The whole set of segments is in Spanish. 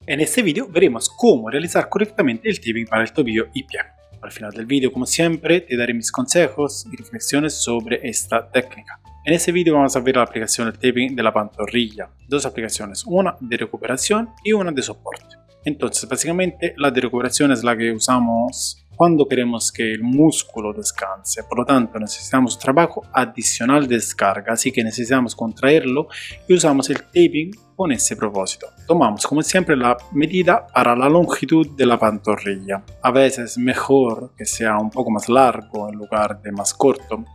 En este video veremos cómo realizar correctamente el taping para el tobillo y pie. Al final del video, como siempre, te daré mis consejos y reflexiones sobre esta técnica. En este video vamos a ver la aplicación del taping de la pantorrilla. Dos aplicaciones, una de recuperación y una de soporte. Entonces, básicamente, la de recuperación es la que usamos cuando queremos que el músculo descanse. Por lo tanto, necesitamos un trabajo adicional de descarga, así que necesitamos contraerlo y usamos el taping con ese propósito. Tomamos, como siempre, la medida para la longitud de la pantorrilla. A veces es mejor que sea un poco más largo en lugar de más corto,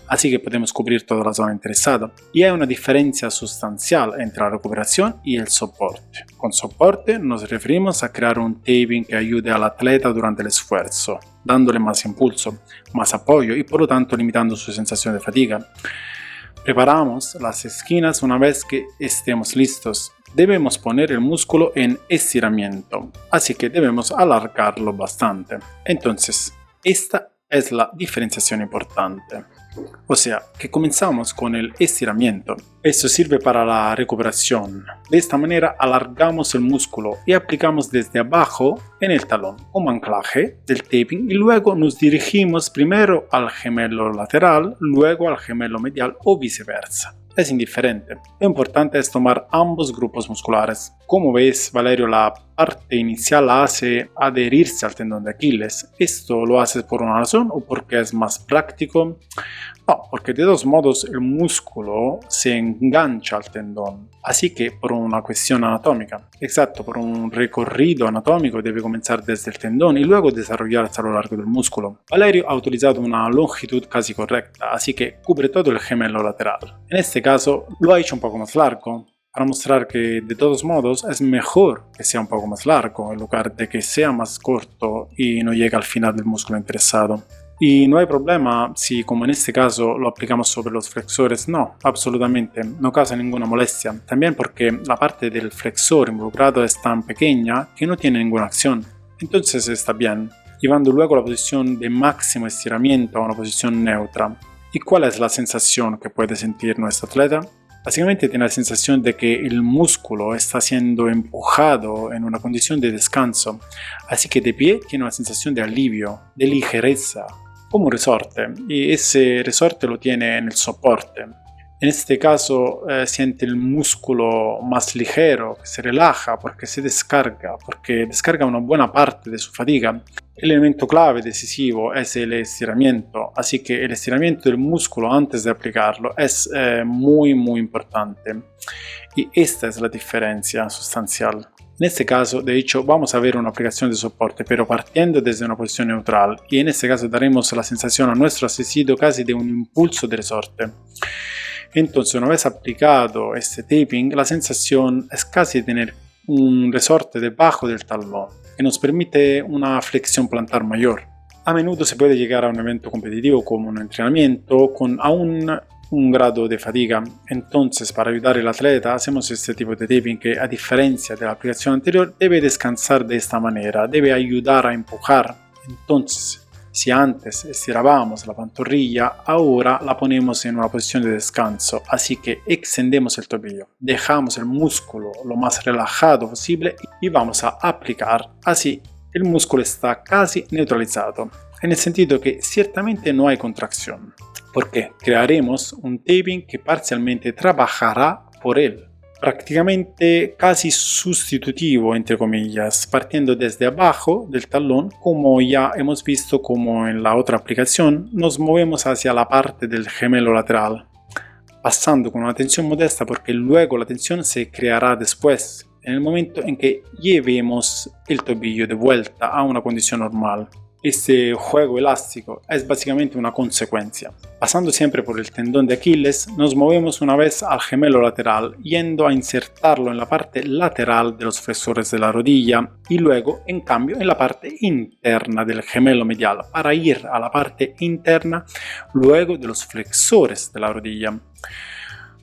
así que podemos cubrir toda la zona interesada. Y hay una diferencia sustancial entre la recuperación y el soporte. Con soporte nos referimos a crear un taping que ayude al atleta durante el esfuerzo, dándole más impulso, más apoyo y por lo tanto limitando su sensación de fatiga. Preparamos las esquinas una vez que estemos listos. Debemos poner el músculo en estiramiento, así que debemos alargarlo bastante. Entonces, esta es la diferenciación importante. O sea, que comenzamos con el estiramiento. Esto sirve para la recuperación. De esta manera alargamos el músculo y aplicamos desde abajo en el talón como anclaje del taping y luego nos dirigimos primero al gemelo lateral, luego al gemelo medial o viceversa. Es indiferente. Lo importante es tomar ambos grupos musculares. Como ves, Valerio, la parte inicial la hace adherirse al tendón de Aquiles. ¿Esto lo haces por una razón o porque es más práctico? No, porque de todos modos el músculo se engancha al tendón. Así que por una cuestión anatómica. Exacto, por un recorrido anatómico debe comenzar desde el tendón y luego desarrollarse a lo largo del músculo. Valerio ha utilizado una longitud casi correcta, así que cubre todo el gemelo lateral. En este caso lo ha hecho un poco más largo, para mostrar que de todos modos es mejor que sea un poco más largo en lugar de que sea más corto y no llegue al final del músculo interesado. Y no hay problema si, como en este caso, lo aplicamos sobre los flexores. No, absolutamente, no causa ninguna molestia. También porque la parte del flexor involucrado es tan pequeña que no tiene ninguna acción. Entonces está bien, llevando luego la posición de máximo estiramiento a una posición neutra. ¿Y cuál es la sensación que puede sentir nuestro atleta? Básicamente tiene la sensación de que el músculo está siendo empujado en una condición de descanso, así que de pie tiene una sensación de alivio, de ligereza, como un resorte, y ese resorte lo tiene en el soporte. En este caso siente el músculo más ligero, que se relaja porque se descarga, porque descarga una buena parte de su fatiga. El elemento clave decisivo es el estiramiento, así que el estiramiento del músculo antes de aplicarlo es muy importante. Y esta es la diferencia sustancial. En este caso, de hecho, vamos a ver una aplicación de soporte, pero partiendo desde una posición neutral, y en este caso daremos la sensación a nuestro asistido casi de un impulso de resorte. Entonces, una vez aplicado este taping, la sensación es casi de tener un resorte debajo del talón, que nos permite una flexión plantar mayor. A menudo se puede llegar a un evento competitivo como un entrenamiento con aún un grado de fatiga. Entonces, para ayudar al atleta, hacemos este tipo de taping que, a diferencia de la aplicación anterior, debe descansar de esta manera, debe ayudar a empujar. Entonces, si antes estirábamos la pantorrilla, ahora la ponemos en una posición de descanso, así que extendemos el tobillo, dejamos el músculo lo más relajado posible y vamos a aplicar. Así el músculo está casi neutralizado, en el sentido que ciertamente no hay contracción, porque crearemos un taping que parcialmente trabajará por él. Prácticamente casi sustitutivo, entre comillas, partiendo desde abajo del talón, como ya hemos visto como en la otra aplicación, nos movemos hacia la parte del gemelo lateral, pasando con una tensión modesta porque luego la tensión se creará después, en el momento en que llevemos el tobillo de vuelta a una condición normal. Este juego elástico es básicamente una consecuencia. Pasando siempre por el tendón de Aquiles, nos movemos una vez al gemelo lateral, yendo a insertarlo en la parte lateral de los flexores de la rodilla y luego, en cambio, en la parte interna del gemelo medial, para ir a la parte interna luego de los flexores de la rodilla.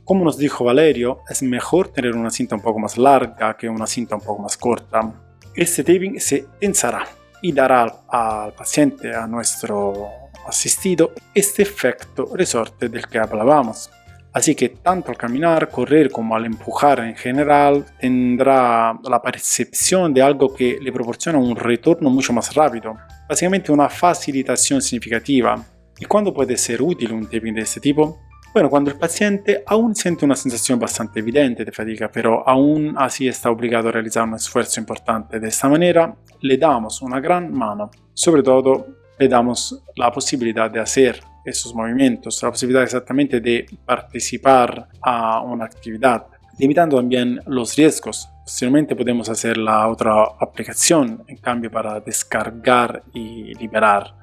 Como nos dijo Valerio, es mejor tener una cinta un poco más larga que una cinta un poco más corta. Este taping se tensará y dará al paciente, a nuestro asistido, este efecto resorte del que hablábamos. Así que tanto al caminar, correr como al empujar en general tendrá la percepción de algo que le proporciona un retorno mucho más rápido, básicamente una facilitación significativa. ¿Y cuándo puede ser útil un taping de este tipo? Bueno, cuando el paciente aún siente una sensación bastante evidente de fatiga, pero aún así está obligado a realizar un esfuerzo importante. De esta manera le damos una gran mano, sobre todo le damos la posibilidad de hacer esos movimientos, la posibilidad exactamente de participar a una actividad, limitando también los riesgos. Posteriormente podemos hacer la otra aplicación, en cambio, para descargar y liberar.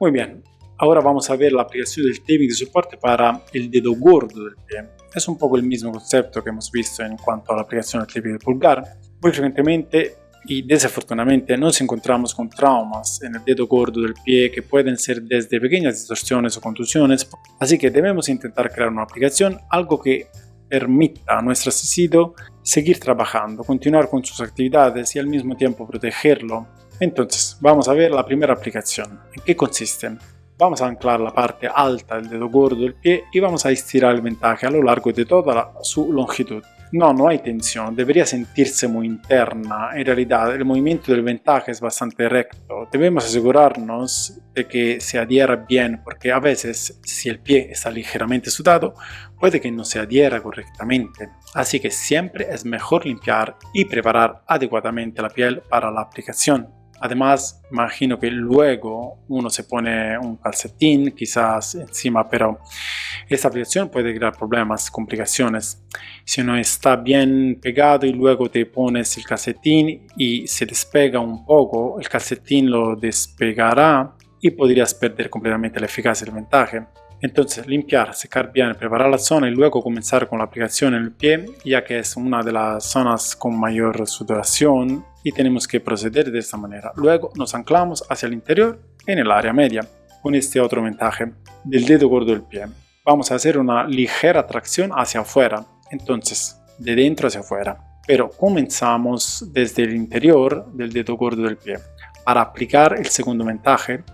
Muy bien, ahora vamos a ver la aplicación del taping de soporte para el dedo gordo del pie. Es un poco el mismo concepto que hemos visto en cuanto a la aplicación del taping del pulgar. Muy frecuentemente y desafortunadamente nos encontramos con traumas en el dedo gordo del pie que pueden ser desde pequeñas distorsiones o contusiones, así que debemos intentar crear una aplicación, algo que permita a nuestro asistido seguir trabajando, continuar con sus actividades y al mismo tiempo protegerlo. Entonces, vamos a ver la primera aplicación. ¿En qué consiste? Vamos a anclar la parte alta del dedo gordo del pie y vamos a estirar el vendaje a lo largo de toda su longitud. No hay tensión, debería sentirse muy interna. En realidad, el movimiento del vendaje es bastante recto. Debemos asegurarnos de que se adhiera bien, porque a veces, si el pie está ligeramente sudado, puede que no se adhiera correctamente. Así que siempre es mejor limpiar y preparar adecuadamente la piel para la aplicación. Además, imagino que luego uno se pone un calcetín quizás encima, pero esta aplicación puede crear problemas, complicaciones. Si no está bien pegado y luego te pones el calcetín y se despega un poco, el calcetín lo despegará y podrías perder completamente la eficacia del vendaje. Entonces, limpiar, secar bien, preparar la zona y luego comenzar con la aplicación en el pie, ya que es una de las zonas con mayor sudoración y tenemos que proceder de esta manera. Luego nos anclamos hacia el interior en el área media con este otro vendaje del dedo gordo del pie. Vamos a hacer una ligera tracción hacia afuera, entonces de dentro hacia afuera, pero comenzamos desde el interior del dedo gordo del pie para aplicar el segundo vendaje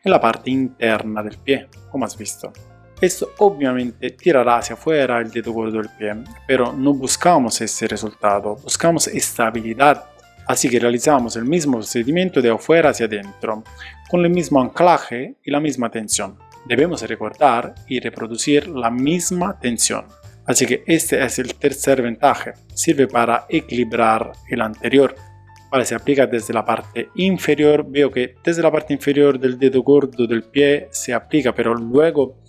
en la parte interna del pie, como has visto. Esto obviamente tirará hacia afuera el dedo gordo del pie, pero no buscamos ese resultado, buscamos estabilidad. Así que realizamos el mismo procedimiento de afuera hacia adentro, con el mismo anclaje y la misma tensión. Debemos recordar y reproducir la misma tensión. Así que este es el tercer vendaje, sirve para equilibrar el anterior. Vale, se aplica desde la parte inferior, veo que desde la parte inferior del dedo gordo del pie se aplica, pero luego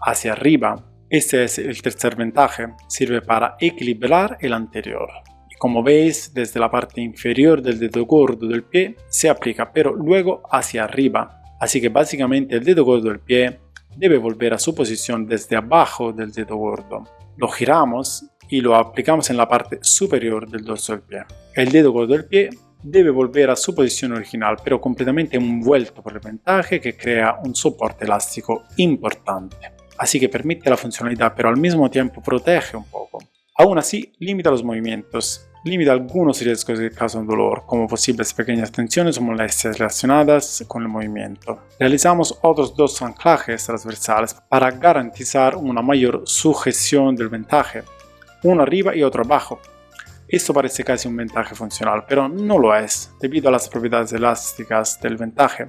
hacia arriba. Este es el tercer vendaje, sirve para equilibrar el anterior. Y como veis, desde la parte inferior del dedo gordo del pie se aplica, pero luego hacia arriba. Así que básicamente el dedo gordo del pie debe volver a su posición desde abajo del dedo gordo. Lo giramos y lo aplicamos en la parte superior del dorso del pie. El dedo gordo del pie debe volver a su posición original, pero completamente envuelto por el vendaje que crea un soporte elástico importante. Así que permite la funcionalidad, pero al mismo tiempo protege un poco. Aún así, limita los movimientos, limita algunos riesgos que causan dolor, como posibles pequeñas tensiones o molestias relacionadas con el movimiento. Realizamos otros dos anclajes transversales para garantizar una mayor sujeción del vendaje, uno arriba y otro abajo. Esto parece casi un vendaje funcional, pero no lo es, debido a las propiedades elásticas del vendaje.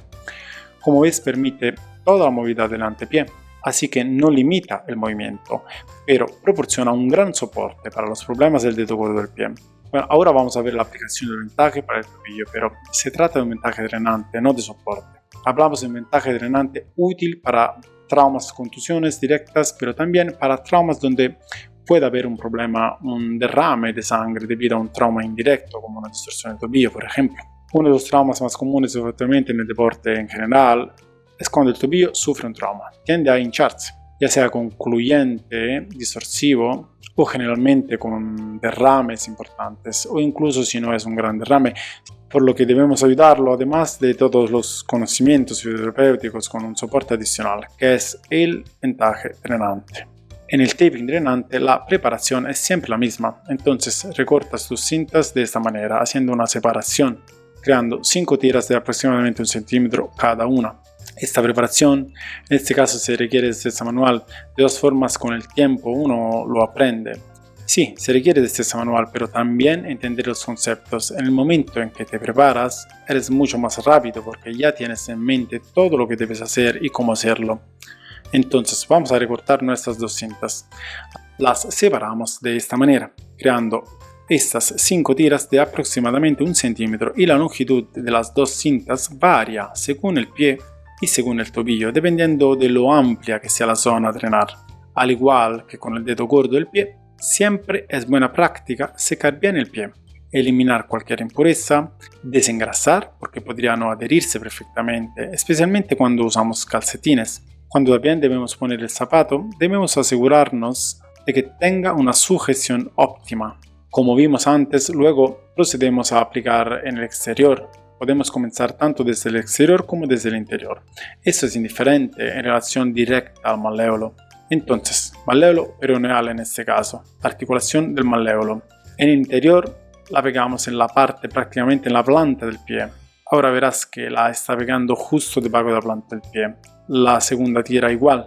Como ves, permite toda la movilidad del antepié, así que no limita el movimiento, pero proporciona un gran soporte para los problemas del dedo gordo del pie. Bueno, ahora vamos a ver la aplicación del vendaje para el tobillo, pero se trata de un vendaje drenante, no de soporte. Hablamos de un vendaje drenante útil para traumas, contusiones directas, pero también para traumas donde puede haber un problema, un derrame de sangre debido a un trauma indirecto, como una distorsión del tobillo, por ejemplo. Uno de los traumas más comunes, especialmente en el deporte en general, es cuando el tobillo sufre un trauma. Tiende a hincharse, ya sea concluyente, distorsivo, o generalmente con derrames importantes, o incluso si no es un gran derrame, por lo que debemos ayudarlo, además de todos los conocimientos fisioterapéuticos, con un soporte adicional, que es el vendaje drenante. En el taping drenante la preparación es siempre la misma, entonces recortas tus cintas de esta manera, haciendo una separación, creando 5 tiras de aproximadamente 1 centímetro cada una. Esta preparación, en este caso se requiere destreza manual, de todas formas con el tiempo uno lo aprende. Sí, se requiere destreza manual, pero también entender los conceptos. En el momento en que te preparas, eres mucho más rápido porque ya tienes en mente todo lo que debes hacer y cómo hacerlo. Entonces vamos a recortar nuestras dos cintas. Las separamos de esta manera, creando estas 5 tiras de aproximadamente 1 centímetro y la longitud de las dos cintas varía según el pie y según el tobillo, dependiendo de lo amplia que sea la zona a drenar. Al igual que con el dedo gordo del pie, siempre es buena práctica secar bien el pie, eliminar cualquier impureza, desengrasar porque podría no adherirse perfectamente, especialmente cuando usamos calcetines. Cuando también debemos poner el zapato, debemos asegurarnos de que tenga una sujeción óptima. Como vimos antes, luego procedemos a aplicar en el exterior. Podemos comenzar tanto desde el exterior como desde el interior. Esto es indiferente en relación directa al malleolo. Entonces, malleolo peroneal en este caso, articulación del malleolo. En el interior la pegamos en la parte, prácticamente en la planta del pie. Ahora verás que la está pegando justo debajo de la planta del pie. La segunda tira igual.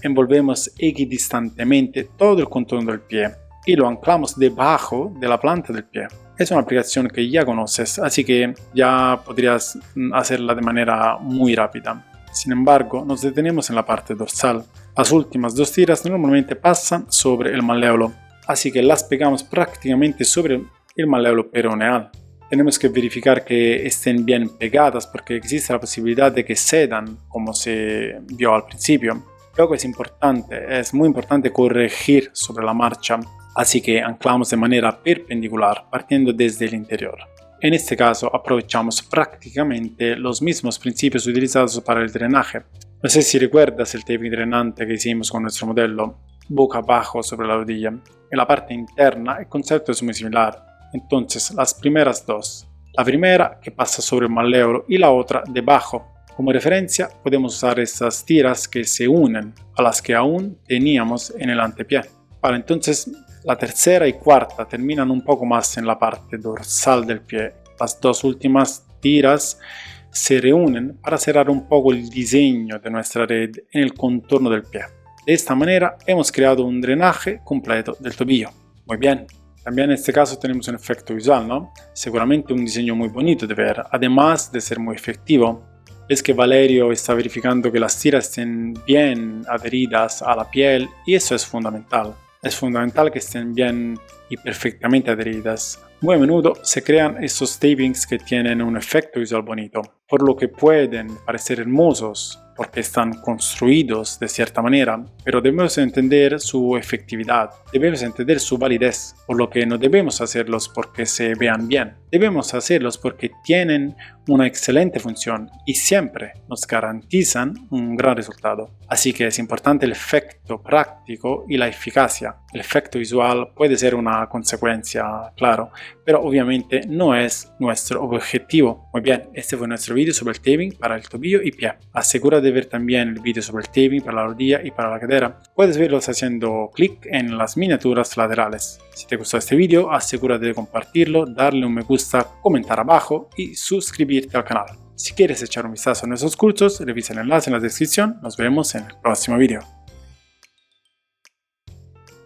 Envolvemos equidistantemente todo el contorno del pie y lo anclamos debajo de la planta del pie. Es una aplicación que ya conoces, así que ya podrías hacerla de manera muy rápida. Sin embargo, nos detenemos en la parte dorsal. Las últimas dos tiras normalmente pasan sobre el malleolo, así que las pegamos prácticamente sobre el malleolo peroneal. Tenemos que verificar que estén bien pegadas porque existe la posibilidad de que cedan, como se vio al principio. Luego es muy importante corregir sobre la marcha, así que anclamos de manera perpendicular partiendo desde el interior. En este caso aprovechamos prácticamente los mismos principios utilizados para el drenaje. No sé si recuerdas el taping drenante que hicimos con nuestro modelo, boca abajo sobre la rodilla. En la parte interna el concepto es muy similar. Entonces las primeras dos, la primera que pasa sobre el malleolo y la otra debajo. Como referencia podemos usar estas tiras que se unen a las que aún teníamos en el antepié. Vale, entonces la tercera y cuarta terminan un poco más en la parte dorsal del pie. Las dos últimas tiras se reúnen para cerrar un poco el diseño de nuestra red en el contorno del pie. De esta manera hemos creado un drenaje completo del tobillo. Muy bien. También en este caso tenemos un efecto visual, ¿no? Seguramente un diseño muy bonito de ver, además de ser muy efectivo. Es que Valerio está verificando que las tiras estén bien adheridas a la piel y eso es fundamental. Es fundamental que estén bien y perfectamente adheridas. Muy a menudo se crean estos tapings que tienen un efecto visual bonito, por lo que pueden parecer hermosos porque están construidos de cierta manera, pero debemos entender su efectividad, debemos entender su validez, por lo que no debemos hacerlos porque se vean bien, debemos hacerlos porque tienen una excelente función y siempre nos garantizan un gran resultado. Así que es importante el efecto práctico y la eficacia. El efecto visual puede ser una consecuencia, claro, pero obviamente no es nuestro objetivo. Muy bien, este fue nuestro vídeo sobre el taping para el tobillo y pie. Asegúrate de ver también el vídeo sobre el taping para la rodilla y para la cadera. Puedes verlos haciendo clic en las miniaturas laterales. Si te gustó este vídeo, asegúrate de compartirlo, darle un me gusta, comentar abajo y suscribirte al canal. Si quieres echar un vistazo a nuestros cursos, revisa el enlace en la descripción. Nos vemos en el próximo vídeo.